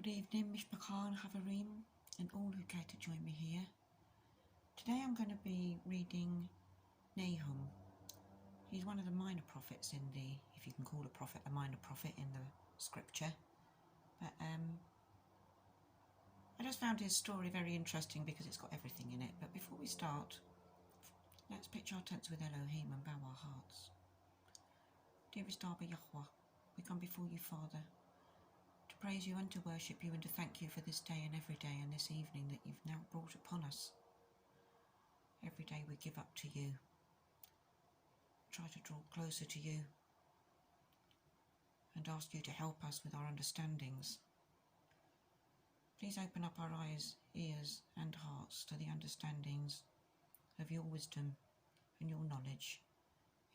Good evening, Mishpacha and Havarim, and all who care to join me here. Today I'm going to be reading Nahum. He's one of the minor prophets in the, if you can call a prophet a minor prophet in the scripture. But I just found his story very interesting because it's got everything in it. But before we start, let's pitch our tents with Elohim and bow our hearts. Dearest Abba Yahweh, we come before you, Father, to praise you and to worship you and to thank you for this day and every day and this evening that you've now brought upon us. Every day we give up to you, try to draw closer to you and ask you to help us with our understandings. Please open up our eyes, ears and hearts to the understandings of your wisdom and your knowledge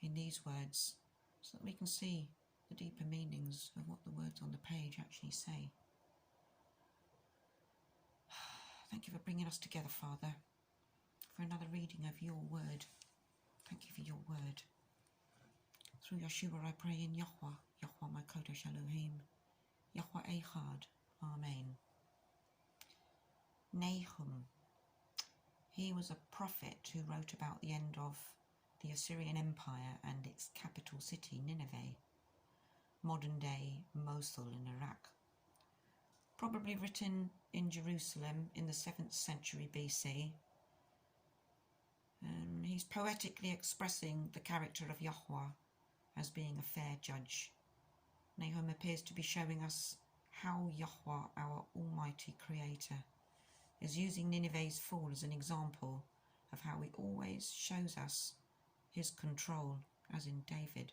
in these words so that we can see the deeper meanings of what the words on the page actually say. Thank you for bringing us together, Father, for another reading of your word. Thank you for your word. Through Yeshua I pray in Yahweh, Yahweh my Kodesh Elohim, Yahweh Echad, Amen. Nahum. He was a prophet who wrote about the end of the Assyrian Empire and its capital city, Nineveh, modern-day Mosul in Iraq. Probably written in Jerusalem in the 7th century BC. He's poetically expressing the character of Yahweh as being a fair judge. Nahum appears to be showing us how Yahweh, our almighty creator, is using Nineveh's fall as an example of how he always shows us his control, as in David.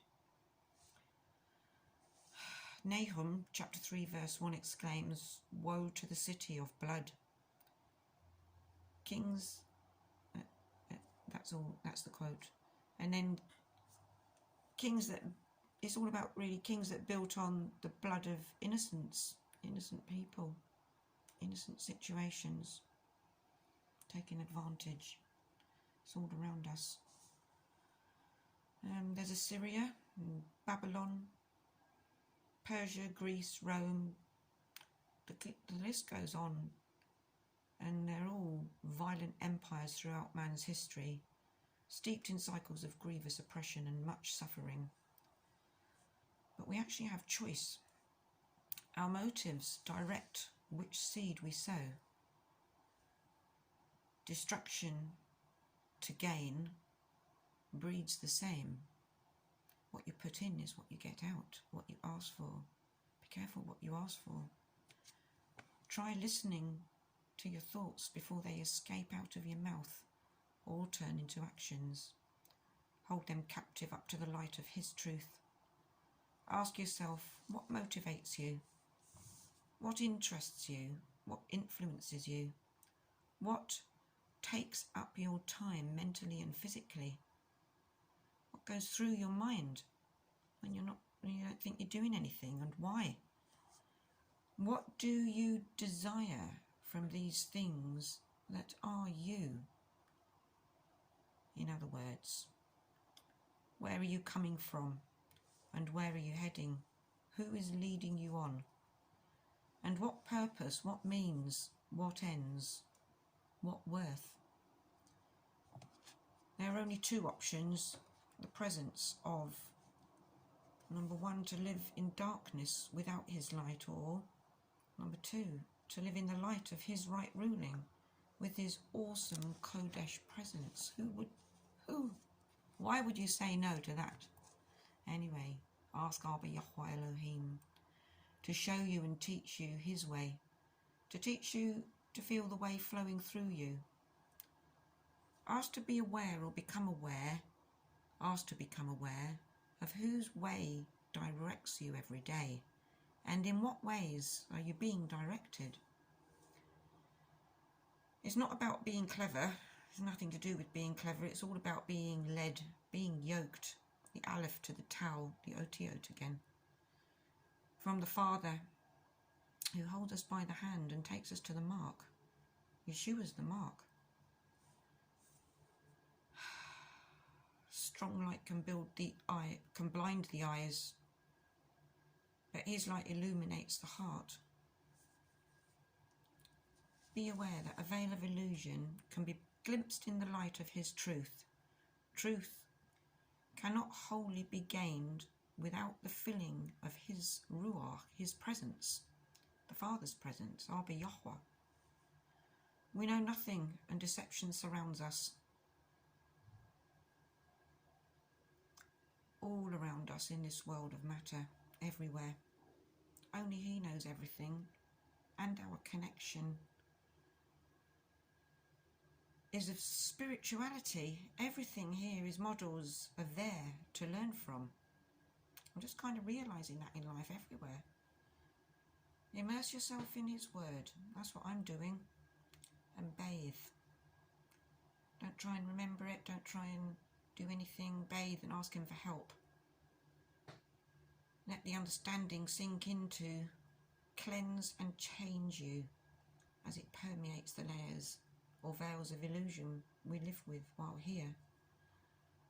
Nahum chapter 3 verse 1 exclaims, "Woe to the city of blood." Kings, that's the quote. And then it's all about really kings that built on the blood of innocent people, innocent situations, taking advantage. It's all around us. There's Assyria, Babylon, Persia, Greece, Rome, the list goes on, and they're all violent empires throughout man's history, steeped in cycles of grievous oppression and much suffering. But we actually have choice. Our motives direct which seed we sow. Destruction to gain breeds the same. What you put in is what you get out, what you ask for. Be careful what you ask for. Try listening to your thoughts before they escape out of your mouth or turn into actions. Hold them captive up to the light of his truth. Ask yourself, what motivates you? What interests you? What influences you? What takes up your time mentally and physically? What goes through your mind when you don't think you're doing anything, and why? What do you desire from these things that are you? In other words, where are you coming from and where are you heading? Who is leading you on? And what purpose, what means, what ends, what worth? There are only two options. The presence of, number one, to live in darkness without his light, or number two, to live in the light of his right ruling with his awesome Kodesh presence. Why would you say no to that? Anyway, ask Abba Yahweh Elohim to show you and teach you his way, to teach you to feel the way flowing through you. Ask to be aware or become aware. Ask to become aware of whose way directs you every day, and in what ways are you being directed. It's not about being clever. It's nothing to do with being clever. It's all about being led, being yoked, the Aleph to the Tau, the Otiot again, from the Father who holds us by the hand and takes us to the mark. Yeshua's the mark. Strong light can blind the eyes, but his light illuminates the heart. be aware that a veil of illusion can be glimpsed in the light of his truth. Truth cannot wholly be gained without the filling of his ruach, his presence, the Father's presence, Abba Yahweh. We know nothing, and deception surrounds us. All around us in this world of matter, everywhere. Only he knows everything, and our connection is of spirituality. Everything here is models are there to learn from. I'm just kind of realising that in life everywhere. Immerse yourself in his word. That's what I'm doing. And bathe. Don't try and remember it. Don't try and do anything. Bathe and ask him for help. Let the understanding sink into, cleanse and change you as it permeates the layers or veils of illusion we live with while here.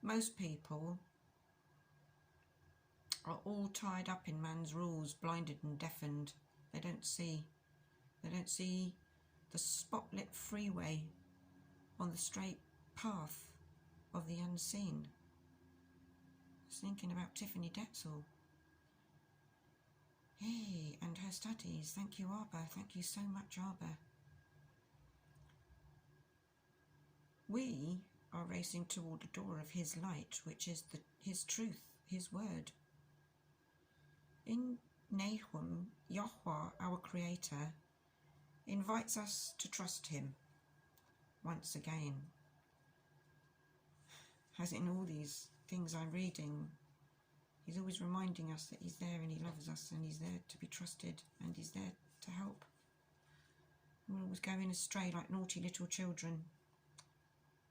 Most people are all tied up in man's rules, blinded and deafened. They don't see the spotlit freeway on the straight path of the unseen. I was thinking about Tiffany Detzel. Hey, and her studies. Thank you, Abba. Thank you so much, Abba. We are racing toward the door of his light, which is his truth, his word. In Nahum, Yahweh, our Creator, invites us to trust him once again. As in all these things I'm reading, he's always reminding us that he's there and he loves us and he's there to be trusted and he's there to help. We're always going astray like naughty little children.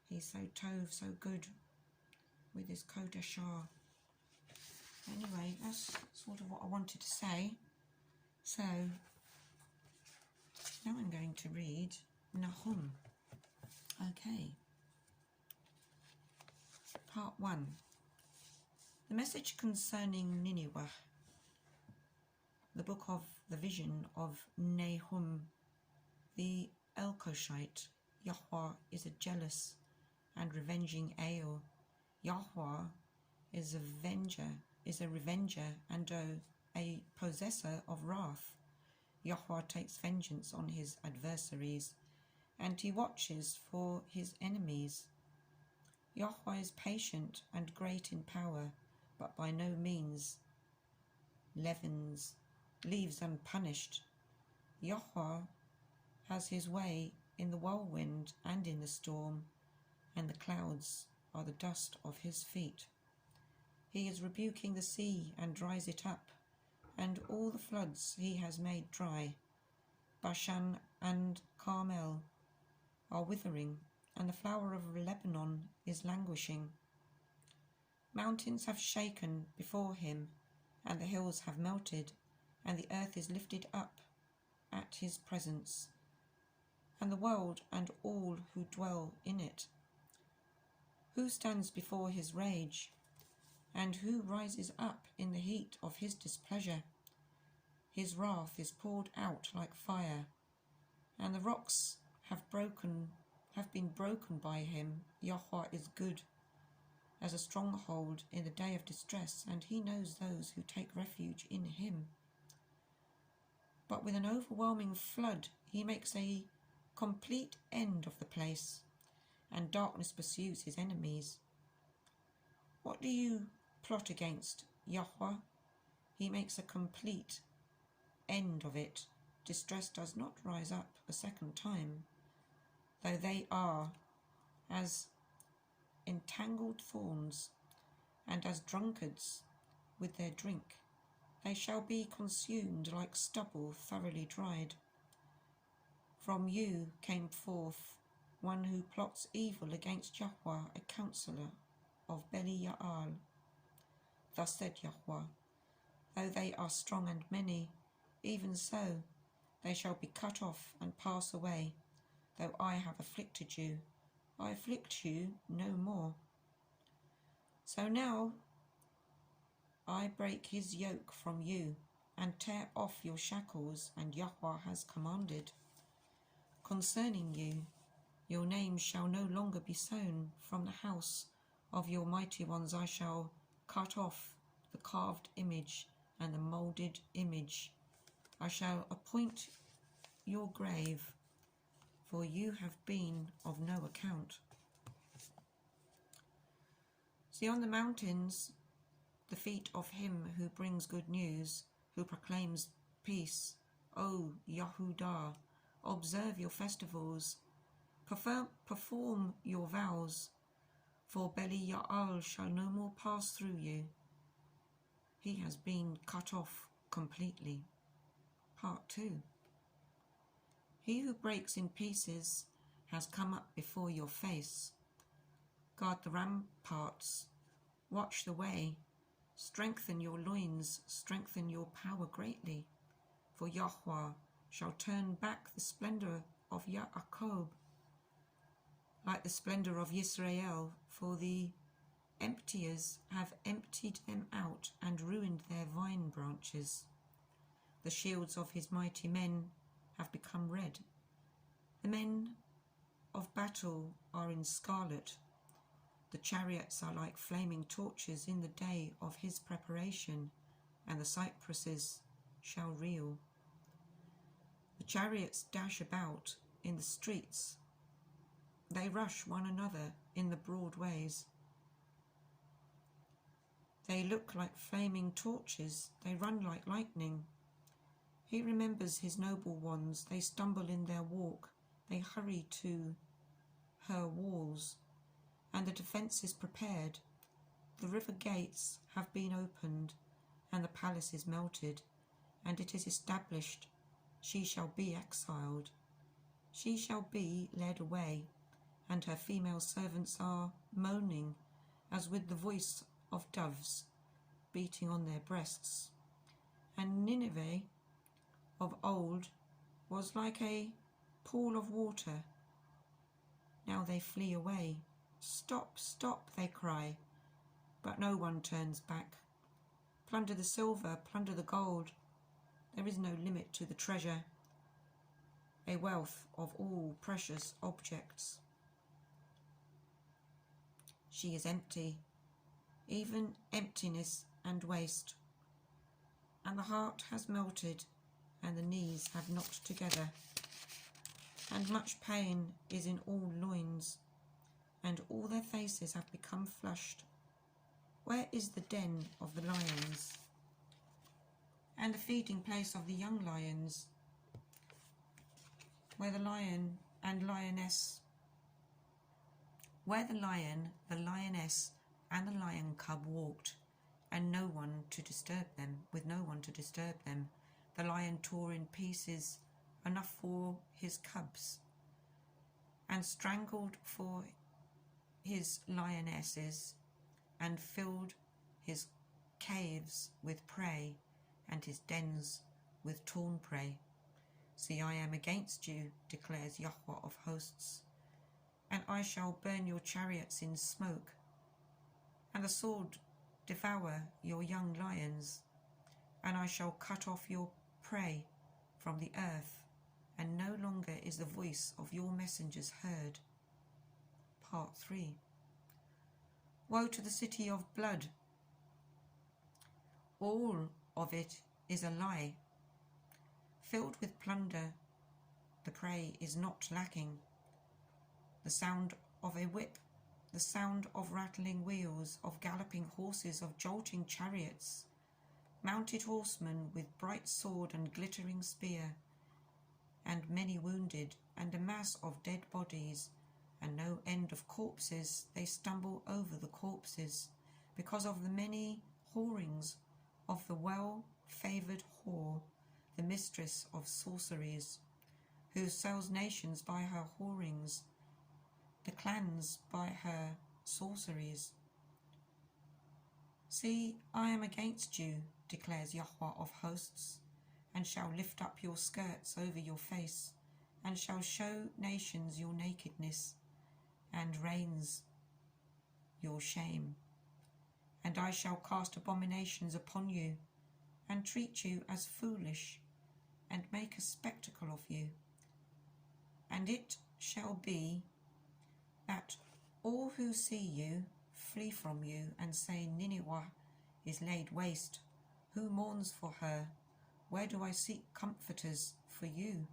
He's so tov, so good with his Kodashah. Anyway, that's sort of what I wanted to say. So, now I'm going to read Nahum. Okay. Part 1. The message concerning Nineveh. The book of the vision of Nahum the Elkoshite. Yahweh is a jealous and revenging Ale. Yahweh is a revenger and a possessor of wrath. Yahweh takes vengeance on his adversaries, and he watches for his enemies. Yahweh is patient and great in power, but by no means leaves unpunished. Yahweh has his way in the whirlwind and in the storm, and the clouds are the dust of his feet. He is rebuking the sea and dries it up, and all the floods he has made dry. Bashan and Carmel are withering, and the flower of Lebanon is languishing. Mountains have shaken before him, and the hills have melted, and the earth is lifted up at his presence, and the world and all who dwell in it. Who stands before his rage, and who rises up in the heat of his displeasure? His wrath is poured out like fire, and the rocks have been broken by him. Yahweh is good as a stronghold in the day of distress, and he knows those who take refuge in him. But with an overwhelming flood he makes a complete end of the place, and darkness pursues his enemies. What do you plot against, Yahweh? He makes a complete end of it. Distress does not rise up a second time, though they are as entangled thorns, and as drunkards with their drink. They shall be consumed like stubble thoroughly dried. From you came forth one who plots evil against Yahweh, a counselor of Belial. Thus said Yahweh, though they are strong and many, even so they shall be cut off and pass away. Though I have afflicted you, I afflict you no more. So now I break his yoke from you and tear off your shackles, and Yahweh has commanded. concerning you, your name shall no longer be sown. From the house of your mighty ones I shall cut off the carved image and the moulded image. I shall appoint your grave, for you have been of no account. See on the mountains the feet of him who brings good news, who proclaims peace. O Yahudah, observe your festivals, perform your vows, for Belial shall no more pass through you. He has been cut off completely. Part 2. He who breaks in pieces has come up before your face. Guard the ramparts, watch the way, strengthen your loins, strengthen your power greatly. For Yahweh shall turn back the splendor of Yaakov, like the splendor of Yisrael, for the emptiers have emptied them out and ruined their vine branches. The shields of his mighty men have become red. The men of battle are in scarlet. The chariots are like flaming torches in the day of his preparation, and the cypresses shall reel. The chariots dash about in the streets. They rush one another in the broad ways. They look like flaming torches. They run like lightning. He remembers his noble ones. They stumble in their walk. They hurry to her walls, and the defence is prepared. The river gates have been opened, and the palace is melted, and it is established. She shall be exiled. She shall be led away, and her female servants are moaning, as with the voice of doves beating on their breasts. And Nineveh of old was like a pool of water. Now they flee away. Stop, stop, they cry, but no one turns back. Plunder the silver, plunder the gold. There is no limit to the treasure, a wealth of all precious objects. She is empty, even emptiness and waste, and the heart has melted, and the knees have knocked together, and much pain is in all loins, and all their faces have become flushed. Where is the den of the lions, and the feeding place of the young lions, where the lion and lioness, where the lion, the lioness, and the lion cub walked, and no one to disturb them, with no one to disturb them. The lion tore in pieces enough for his cubs, and strangled for his lionesses, and filled his caves with prey, and his dens with torn prey. See, I am against you, declares Yahweh of hosts, and I shall burn your chariots in smoke, and the sword devour your young lions, and I shall cut off your prey from the earth, and no longer is the voice of your messengers heard. Part 3. Woe to the city of blood! All of it is a lie. Filled with plunder, the prey is not lacking. The sound of a whip, the sound of rattling wheels, of galloping horses, of jolting chariots, mounted horsemen with bright sword and glittering spear, and many wounded, and a mass of dead bodies, and no end of corpses. They stumble over the corpses, because of the many whorings of the well-favoured whore, the mistress of sorceries, who sells nations by her whorings, the clans by her sorceries. See, I am against you, declares Yahweh of hosts, and shall lift up your skirts over your face, and shall show nations your nakedness, and reigns your shame. And I shall cast abominations upon you, and treat you as foolish, and make a spectacle of you. And it shall be that all who see you flee from you and say, Nineveh is laid waste. Who mourns for her? Where do I seek comforters for you?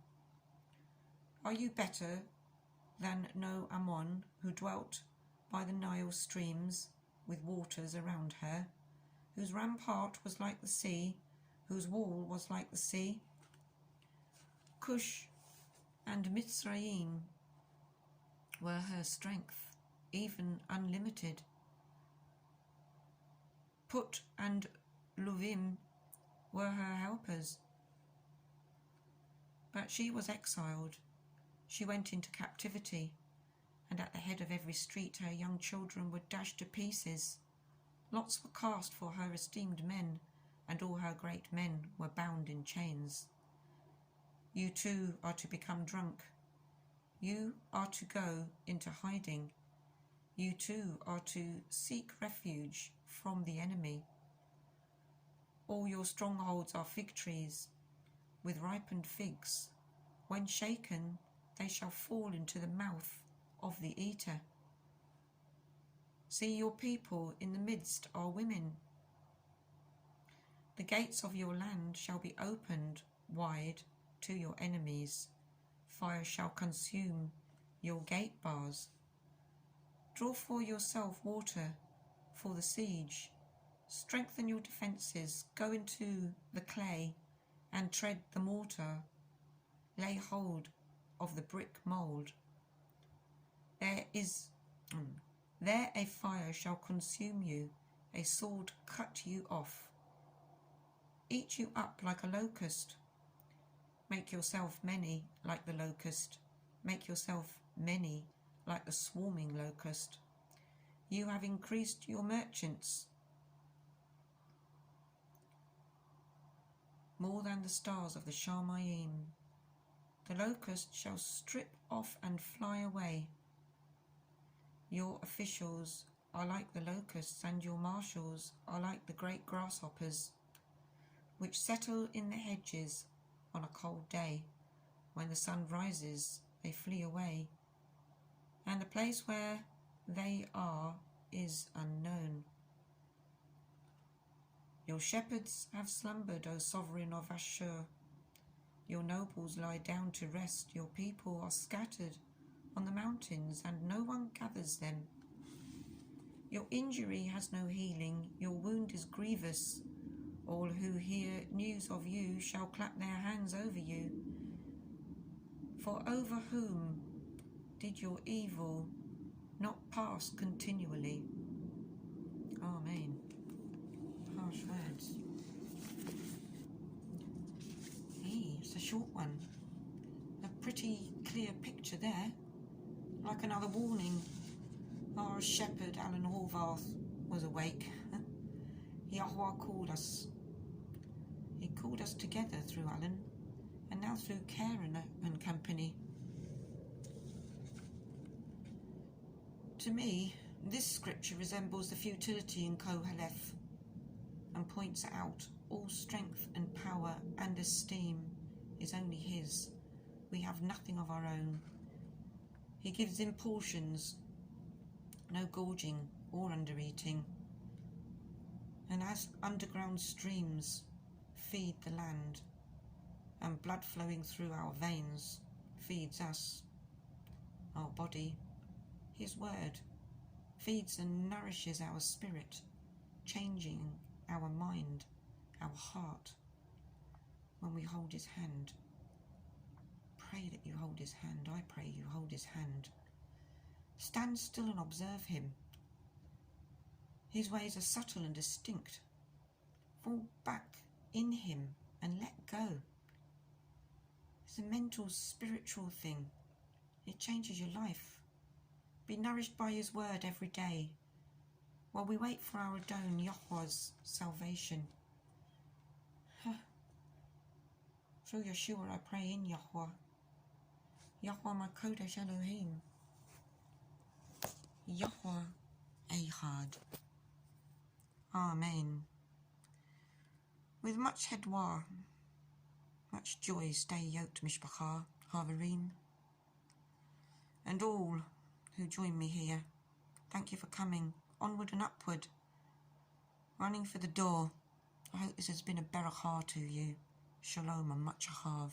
Are you better than Ammon, who dwelt by the Nile streams with waters around her, whose rampart was like the sea, whose wall was like the sea? Cush and Mizraim were her strength, even unlimited. Put and Luvim were her helpers. But she was exiled. She went into captivity, and at the head of every street her young children were dashed to pieces. Lots were cast for her esteemed men, and all her great men were bound in chains. You too are to become drunk. You are to go into hiding. You too are to seek refuge from the enemy. All your strongholds are fig trees with ripened figs. When shaken, they shall fall into the mouth of the eater. See, your people in the midst are women. The gates of your land shall be opened wide to your enemies. Fire shall consume your gate bars. Draw for yourself water for the siege. Strengthen your defences. Go into the clay and tread the mortar. Lay hold of the brick mould. There a fire shall consume you, a sword cut you off, eat you up like a locust. Make yourself many like the locust. Make yourself many like the swarming locust. You have increased your merchants more than the stars of the Shamayim. The locust shall strip off and fly away. Your officials are like the locusts, and your marshals are like the great grasshoppers, which settle in the hedges on a cold day. When the sun rises, they flee away, and the place where they are is unknown. Your shepherds have slumbered, O sovereign of Ashur. Your nobles lie down to rest. Your people are scattered on the mountains, and no one gathers them. Your injury has no healing. Your wound is grievous. All who hear news of you shall clap their hands over you. For over whom did your evil not pass continually? Amen. Harsh words. Hey, it's a short one. A pretty clear picture there. Like another warning. Our shepherd, Alan Horvath, was awake. Yahweh called us. He called us together through Alan, and now through Karen and company. To me, this scripture resembles the futility in Koheleth and points out all strength and power and esteem is only his. We have nothing of our own. He gives in portions, no gorging or undereating. And as underground streams feed the land, and blood flowing through our veins feeds us, our body, his word feeds and nourishes our spirit, changing our mind, our heart. When we hold his hand, pray that you hold his hand. I pray you hold his hand. Stand still and observe him. His ways are subtle and distinct. Fall back in him and let go. It's a mental, spiritual thing. It changes your life. Be nourished by his word every day while we wait for our Adon, Yahweh's salvation. Through Yeshua I pray in Yahweh. Yahweh my Kodesh Elohim. Yahweh Ehad. Amen. With much hedwah, much joy, stay yoked, Mishpacha, Havarim. And all who join me here, thank you for coming onward and upward, running for the door. I hope this has been a berachah to you. Shalom and much ahav.